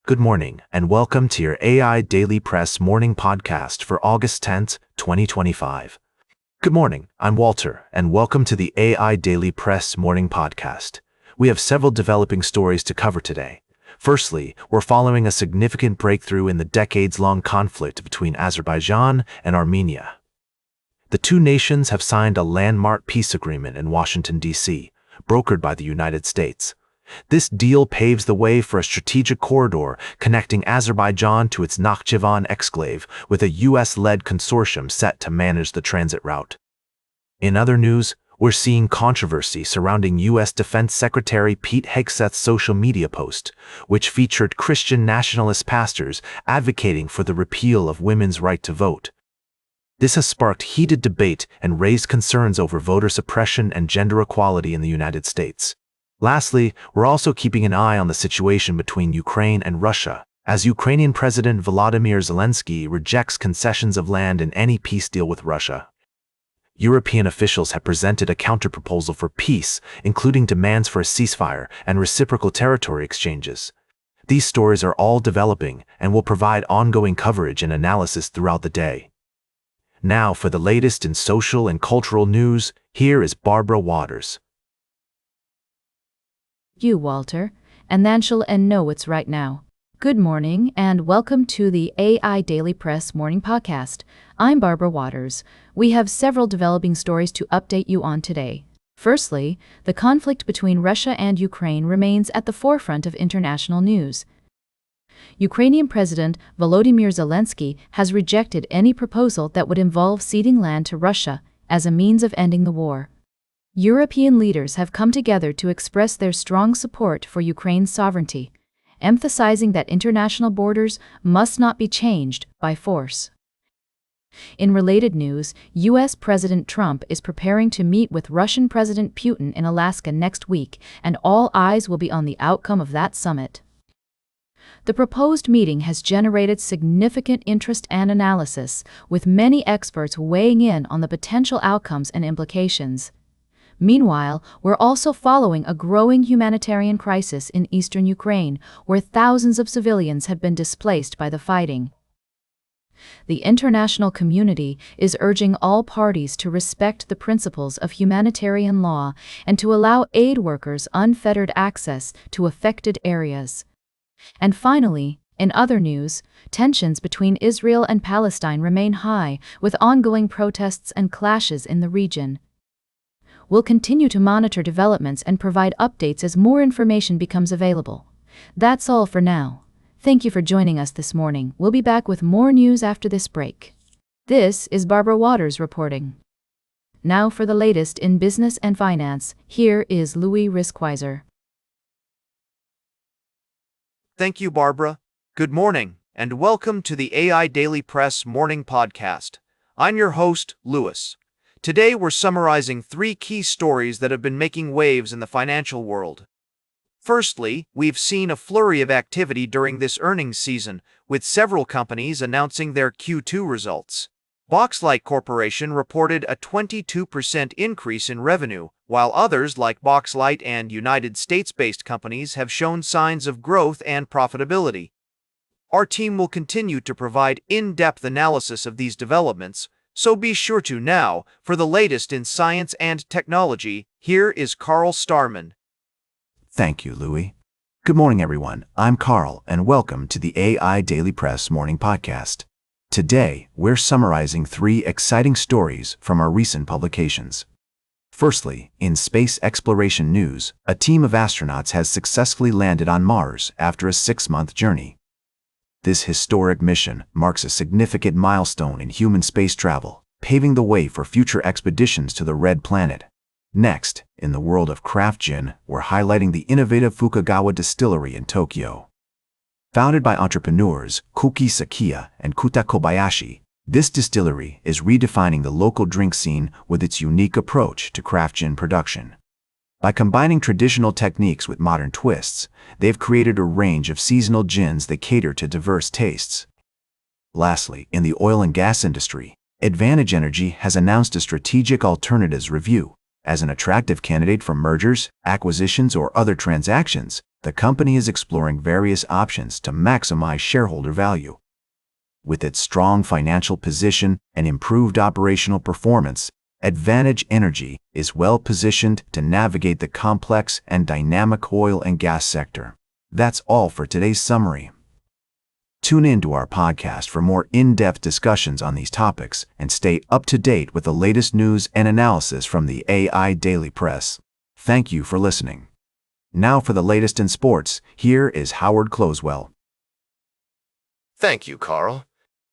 Good morning, and welcome to your AI Daily Press morning podcast for August 10th, 2025. Good morning, I'm Walter, and welcome to the AI Daily Press morning podcast. We have several developing stories to cover today. Firstly, we're following a significant breakthrough in the decades-long conflict between Azerbaijan and Armenia. The two nations have signed a landmark peace agreement in Washington, D.C., brokered by the United States. This deal paves the way for a strategic corridor connecting Azerbaijan to its Nakhchivan exclave with a U.S.-led consortium set to manage the transit route. In other news, we're seeing controversy surrounding U.S. Defense Secretary Pete Hegseth's social media post, which featured Christian nationalist pastors advocating for the repeal of women's right to vote. This has sparked heated debate and raised concerns over voter suppression and gender equality in the United States. Lastly, we're also keeping an eye on the situation between Ukraine and Russia, as Ukrainian President Volodymyr Zelensky rejects concessions of land in any peace deal with Russia. European officials have presented a counterproposal for peace, including demands for a ceasefire and reciprocal territory exchanges. These stories are all developing and will provide ongoing coverage and analysis throughout the day. Now, for the latest in social and cultural news, here is Barbara Waters. You, Walter, and then she'll know it's right now. Good morning, and welcome to the AI Daily Press morning podcast. I'm Barbara Waters. We have several developing stories to update you on today. Firstly, the conflict between Russia and Ukraine remains at the forefront of international news. Ukrainian President Volodymyr Zelensky has rejected any proposal that would involve ceding land to Russia as a means of ending the war. European leaders have come together to express their strong support for Ukraine's sovereignty, emphasizing that international borders must not be changed by force. In related news, U.S. President Trump is preparing to meet with Russian President Putin in Alaska next week, and all eyes will be on the outcome of that summit. The proposed meeting has generated significant interest and analysis, with many experts weighing in on the potential outcomes and implications. Meanwhile, we're also following a growing humanitarian crisis in eastern Ukraine, where thousands of civilians have been displaced by the fighting. The international community is urging all parties to respect the principles of humanitarian law and to allow aid workers unfettered access to affected areas. And finally, in other news, tensions between Israel and Palestine remain high, with ongoing protests and clashes in the region. We'll continue to monitor developments and provide updates as more information becomes available. That's all for now. Thank you for joining us this morning. We'll be back with more news after this break. This is Barbara Waters reporting. Now for the latest in business and finance, here is Louis Riskweiser. Thank you, Barbara. Good morning, and welcome to the AI Daily Press morning podcast. I'm your host, Louis. Today we're summarizing three key stories that have been making waves in the financial world. Firstly, we've seen a flurry of activity during this earnings season, with several companies announcing their Q2 results. Boxlight Corporation reported a 22% increase in revenue, while others like Boxlight and United States-based companies have shown signs of growth and profitability. Our team will continue to provide in-depth analysis of these developments, so be sure to now, for the latest in science and technology, here is Carl Starman. Thank you, Louis. Good morning, everyone. I'm Carl, and welcome to the AI Daily Press morning podcast. Today, we're summarizing three exciting stories from our recent publications. Firstly, in space exploration news, a team of astronauts has successfully landed on Mars after a 6-month journey. This historic mission marks a significant milestone in human space travel, paving the way for future expeditions to the Red Planet. Next, in the world of craft gin, we're highlighting the innovative Fukagawa Distillery in Tokyo. Founded by entrepreneurs Koki Sakiya and Kuta Kobayashi, this distillery is redefining the local drink scene with its unique approach to craft gin production. By combining traditional techniques with modern twists, they've created a range of seasonal gins that cater to diverse tastes. Lastly, in the oil and gas industry, Advantage Energy has announced a strategic alternatives review. As an attractive candidate for mergers, acquisitions, or other transactions, The company is exploring various options to maximize shareholder value. With its strong financial position and improved operational performance, Advantage Energy is well positioned to navigate the complex and dynamic oil and gas sector. That's all for today's summary. Tune in to our podcast for more in-depth discussions on these topics and stay up to date with the latest news and analysis from the AI Daily Press. Thank you for listening. Now for the latest in sports, here is Howard Closewell. Thank you, Carl.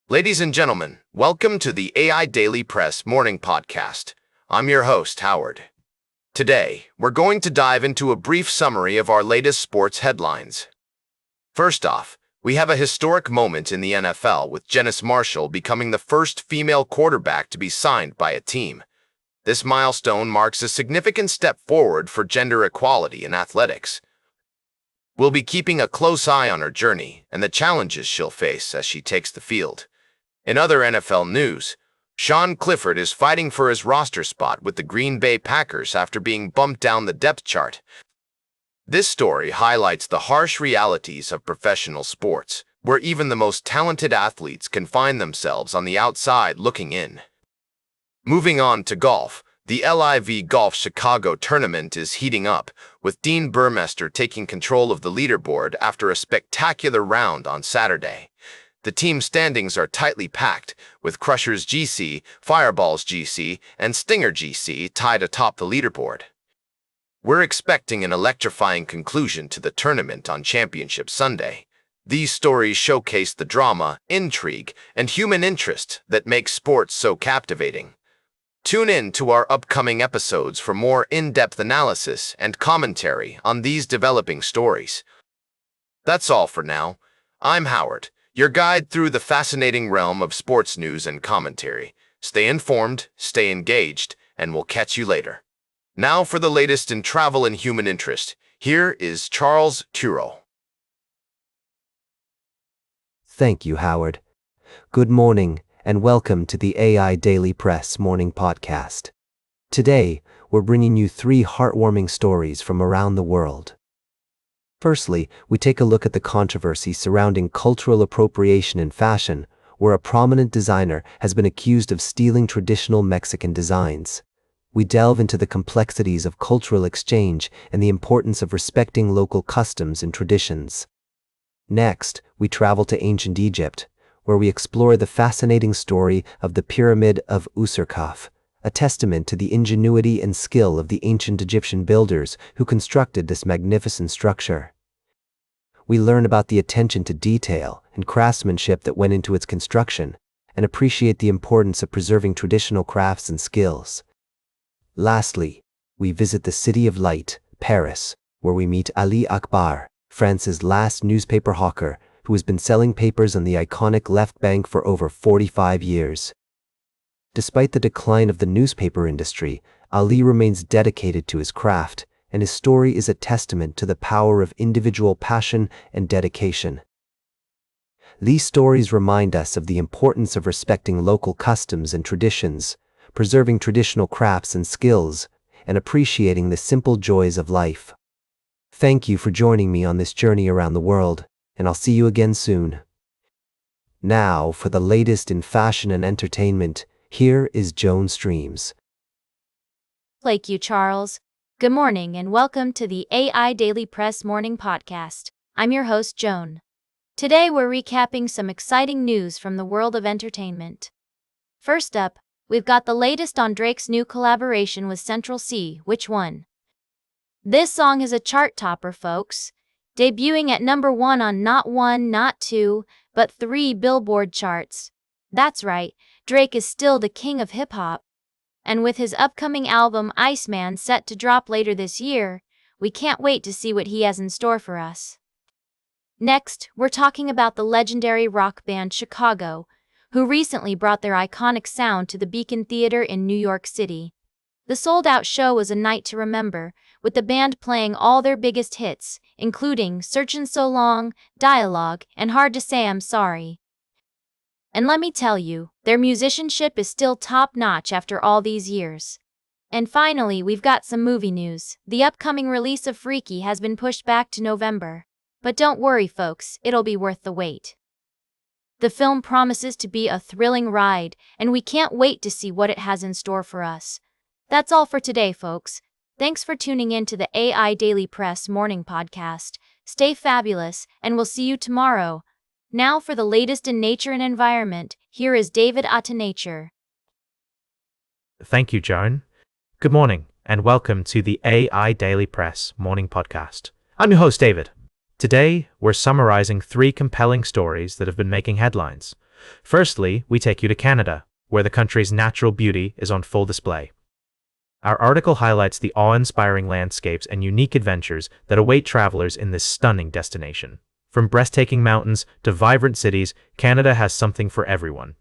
Ladies and gentlemen, welcome to the AI Daily Press Morning Podcast. I'm your host, Howard. Today, we're going to dive into a brief summary of our latest sports headlines. First off, we have a historic moment in the NFL with Janice Marshall becoming the first female quarterback to be signed by a team. This milestone marks a significant step forward for gender equality in athletics. We'll be keeping a close eye on her journey and the challenges she'll face as she takes the field. In other NFL news, Sean Clifford is fighting for his roster spot with the Green Bay Packers after being bumped down the depth chart. This story highlights the harsh realities of professional sports, where even the most talented athletes can find themselves on the outside looking in. Moving on to golf, the LIV Golf Chicago tournament is heating up, with Dean Burmester taking control of the leaderboard after a spectacular round on Saturday. The team standings are tightly packed, with Crushers GC, Fireballs GC, and Stinger GC tied atop the leaderboard. We're expecting an electrifying conclusion to the tournament on Championship Sunday. These stories showcase the drama, intrigue, and human interest that makes sports so captivating. Tune in to our upcoming episodes for more in-depth analysis and commentary on these developing stories. That's all for now. I'm Howard, your guide through the fascinating realm of sports news and commentary. Stay informed, stay engaged, and we'll catch you later. Now for the latest in travel and human interest, here is Charles Turo. Thank you, Howard. Good morning, and welcome to the AI Daily Press Morning Podcast. Today, we're bringing you 3 heartwarming stories from around the world. Firstly, we take a look at the controversy surrounding cultural appropriation in fashion, where a prominent designer has been accused of stealing traditional Mexican designs. We delve into the complexities of cultural exchange and the importance of respecting local customs and traditions. Next, we travel to ancient Egypt, where we explore the fascinating story of the Pyramid of Userkaf, a testament to the ingenuity and skill of the ancient Egyptian builders who constructed this magnificent structure. We learn about the attention to detail and craftsmanship that went into its construction, and appreciate the importance of preserving traditional crafts and skills. Lastly, we visit the City of Light, Paris, where we meet Ali Akbar, France's last newspaper hawker, who has been selling papers on the iconic left bank for over 45 years. Despite the decline of the newspaper industry, Ali remains dedicated to his craft, and his story is a testament to the power of individual passion and dedication. These stories remind us of the importance of respecting local customs and traditions, preserving traditional crafts and skills, and appreciating the simple joys of life. Thank you for joining me on this journey around the world, and I'll see you again soon. Now, for the latest in fashion and entertainment, here is Joan Streams. Thank you, Charles. Good morning and welcome to the AI Daily Press Morning Podcast. I'm your host, Joan. Today we're recapping some exciting news from the world of entertainment. First up, we've got the latest on Drake's new collaboration with Central C, Which One? This song is a chart topper, folks, debuting at number 1 on not 1, not 2, but 3 Billboard charts. That's right, Drake is still the king of hip-hop. And with his upcoming album Iceman set to drop later this year, we can't wait to see what he has in store for us. Next, we're talking about the legendary rock band Chicago, who recently brought their iconic sound to the Beacon Theater in New York City. The sold-out show was a night to remember, with the band playing all their biggest hits, including Searchin' So Long, Dialogue, and Hard to Say I'm Sorry. And let me tell you, their musicianship is still top-notch after all these years. And finally, we've got some movie news. The upcoming release of Freaky has been pushed back to November. But don't worry, folks, it'll be worth the wait. The film promises to be a thrilling ride, and we can't wait to see what it has in store for us. That's all for today, folks. Thanks for tuning in to the AI Daily Press Morning Podcast. Stay fabulous, and we'll see you tomorrow. Now for the latest in nature and environment, here is David AIDailyPress. Thank you, Joan. Good morning, and welcome to the AI Daily Press Morning Podcast. I'm your host, David. Today, we're summarizing 3 compelling stories that have been making headlines. Firstly, we take you to Canada, where the country's natural beauty is on full display. Our article highlights the awe-inspiring landscapes and unique adventures that await travelers in this stunning destination. From breathtaking mountains to vibrant cities, Canada has something for everyone.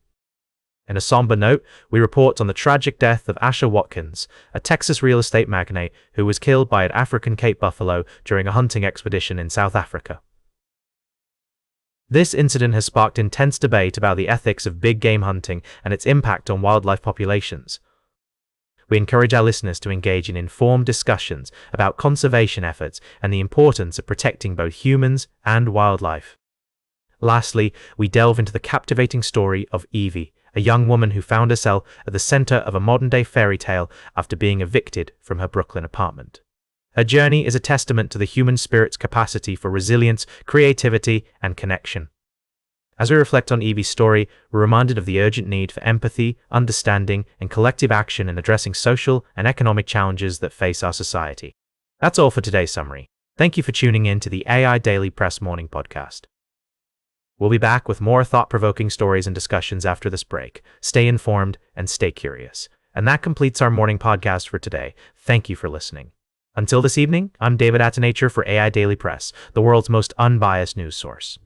In a somber note, we report on the tragic death of Asher Watkins, a Texas real estate magnate who was killed by an African Cape buffalo during a hunting expedition in South Africa. This incident has sparked intense debate about the ethics of big game hunting and its impact on wildlife populations. We encourage our listeners to engage in informed discussions about conservation efforts and the importance of protecting both humans and wildlife. Lastly, we delve into the captivating story of Evie, a young woman who found herself at the center of a modern-day fairy tale after being evicted from her Brooklyn apartment. Her journey is a testament to the human spirit's capacity for resilience, creativity, and connection. As we reflect on Evie's story, we're reminded of the urgent need for empathy, understanding, and collective action in addressing social and economic challenges that face our society. That's all for today's summary. Thank you for tuning in to the AI Daily Press Morning Podcast. We'll be back with more thought-provoking stories and discussions after this break. Stay informed and stay curious. And that completes our morning podcast for today. Thank you for listening. Until this evening, I'm David AIDailyPress for AI Daily Press, the world's most unbiased news source.